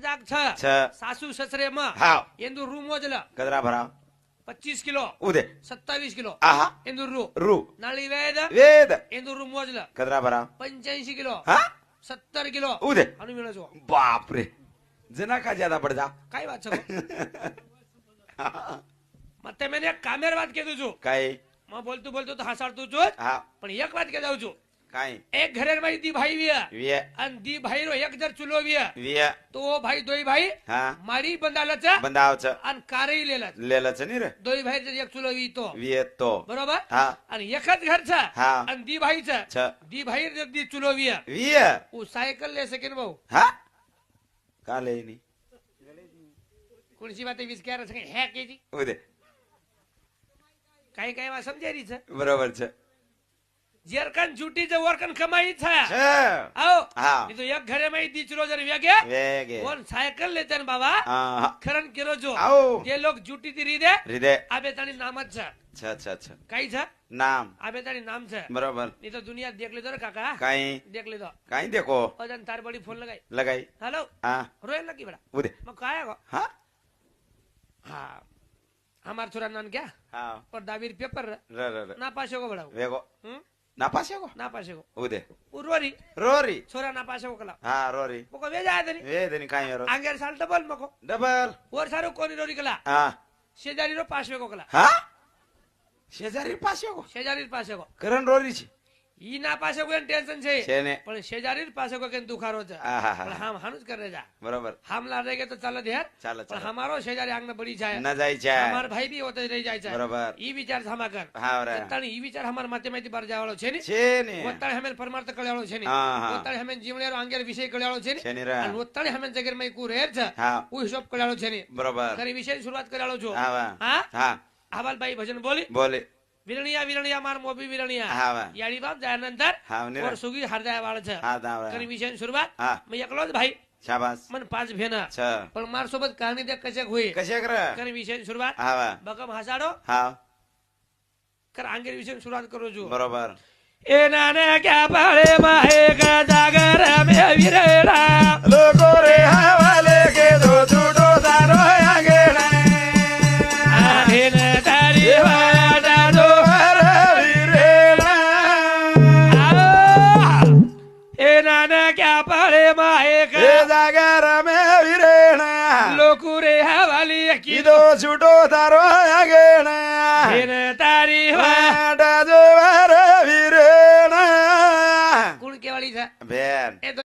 જાગ 6 સાસુ સસરે માં હા એંદુ રૂ મોજલ કદરા ભરાવ 25 કિલો ઉદે 27 કિલો આહા એંદુ રૂ રૂ નાળી વેદ વેદ એંદુ રૂ મોજલ કદરા ભરાવ 85 કિલો હા 70 કિલો ઉદે આનું મેળો છો बाप रे जना का ज्यादा पड़ जा કઈ વાત છે મતે મેને એક કામેર વાત કીધું છું કાઈ માં બોલતું બોલતું તો હાસાડતું છું હા પણ એક વાત કહેતા છું કાઈ એક ઘરે માં દી ભાઈ વિયા વે અને દી ભાઈ રો એક જર ચૂલો વિયા વે તો ભાઈ દોઈ ભાઈ હા મારી બંધાલ છે બંધાવ છે અને કારી લેલા લેલ છે ની રે દોઈ ભાઈ જર એક ચૂલો વી તો વે તો બરોબર હા અને એક જ ઘર છે હા અને દી ભાઈ છે છે દી ભાઈ જર દી ચૂલો વિયા વે હું સાયકલ લે શકે ને બહુ હા કાલે ની કોણસી વાત વીસ ક્યારે છે હે કેજી ઉદે કઈ કઈ વાત સમજાય રહી છે બરોબર છે જેરકન જૂટી જે વરકન કમાઈ છે છે આવો હા એ તો એક ઘરે માં દી ચૂલો જર વેગે વેગે ઓન સાયકલ લેતે ને બાબા હા ખરન કેરો જો આવો જે લોક જૂટી થી રીદે હૃદય આબે તાણી નામ જ છે अच्छा કઈ છે नाम આબે તાણી નામ છે बराबर એ તો દુનિયા દેખ લીધો ને કાકા कहीं દેખ લીધો कहीं देखो અજન તાર બડી ફોન લગાઈ लगाई હેલો हाँ રોય લગી બડા उदे મ કાયા ગો हाँ હા हमार छोरा नान क्या हाँ और दावीर पेपर र ना पासे को बड़ा वेगो ना पासे को ना पासे को उदे उरोरी रोरी छोरा ना पासे को कला हाँ रोरी मको वे जाय तनी वे देनी कहीं रो आंगेर साल डबल मको डबल और सारो कोनी रोरी कला हाँ शेजारी रो पासे को कला हाँ शेजारी पासे को शेजारी पासे को करण रोरी छी ઈ ના પાસે કોઈ ટેન્શન છે છે ને પણ શેજારી પાસે કોઈ કઈ દુખારો છે આહા પણ હામ હાનું જ કરે જા बराबर હામ લા રહે તો ચાલે યાર ચાલે પણ ચાલે હમારો શેજારી આંગને બળી જાય न जाई चा हमार भाई भी होते रह जाय છે बराबर ઈ વિચાર સામા કર हाँ रे તણી ઈ વિચાર હમાર માથે માથી બાર જાવાળો છે ને छे ने ઓતાળે હમેન પરમાર્થ કળ્યાળો છે ને हाँ हाँ ઓતાળે હમેન જીવણેરો આંગેર વિષય કળ્યાળો છે ને छे ने रा અને ઓતાળે હમેન જગર માં કુ રેર છે हाँ હું હિસાબ કળ્યાળો છે ને बराबर કરી વિષયની શરૂઆત કળ્યાળો છો हाँ वाह હા हाँ આવાલ ભાઈ ભજન બોલી बोले વિરણિયા વિરણિયા માર મોબી વિરણિયા हाँ वाह યાળી બાપ જાનંતર हाँ ने और સુગી હરદાય વાળ છે हाँ दावा કરી વિષયની શરૂઆત हाँ મેં એકલો જ ભાઈ शाबाश મને પાંચ ભેના छ પણ માર સોબત કહાની દે કશેક હોય कशे कर કરી વિષયની શરૂઆત हाँ वाह બકમ હસાડો हाँ કર આંગેર વિષયની શરૂઆત કરો છો बराबर એ નાને ક્યાં પાડે માહે કા જાગર મે વિરેડા लोगो रे हवाले के दो छूटो सारो आगे આને તારી વાડા દો એ નાને ક્યાં પાડે માહે કા जागर में विरेणा લોકુ રે હવાલી किदो छूटो तारो आगे એને તારી जो विरेणा કોણ કેવાળી છે बेन એ તો